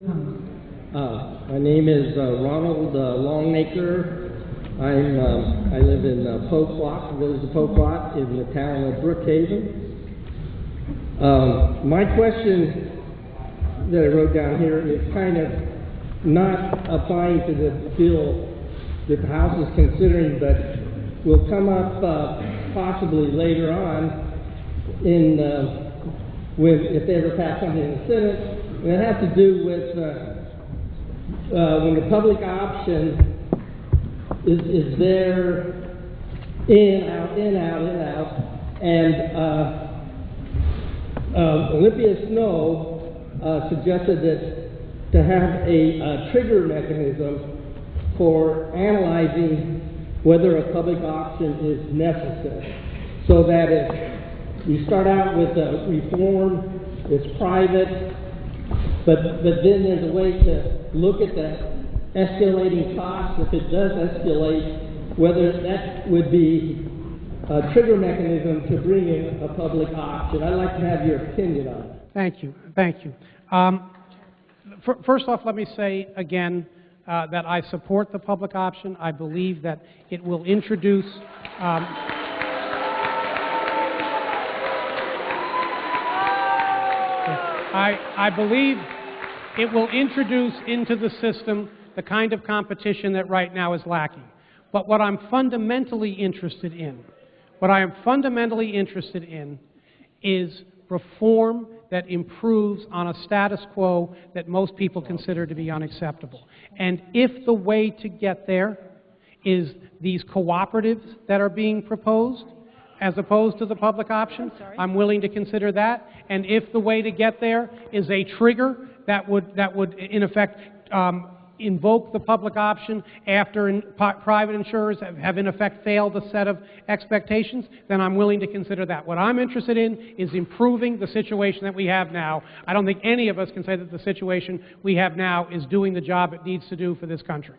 My name is Ronald Longacre. I live in Poquat, the village of Poquat, in the town of Brookhaven. My question that I wrote down here is kind of not applying to the bill that the House is considering, but will come up possibly later on in if they ever pass something in the Senate. And it has to do with when the public option is there, in, out, in, out, in, out, and Olympia Snow suggested that to have a trigger mechanism for analyzing whether a public option is necessary, so that if you start out with a reform, it's private, but then there's a way to look at the escalating costs, if it does escalate, whether that would be a trigger mechanism to bring in a public option. I'd like to have your opinion on it. Thank you. Thank you. First off, let me say again that I support the public option. I believe that it will introduce I believe it will introduce into the system the kind of competition that right now is lacking. But what I'm fundamentally interested in, is reform that improves on a status quo that most people consider to be unacceptable. And if the way to get there is these cooperatives that are being proposed, as opposed to the public option, I'm willing to consider that. And if the way to get there is a trigger that would in effect invoke the public option after private insurers have in effect failed a set of expectations, then I'm willing to consider that. What I'm interested in is improving the situation that we have now. I don't think any of us can say that the situation we have now is doing the job it needs to do for this country.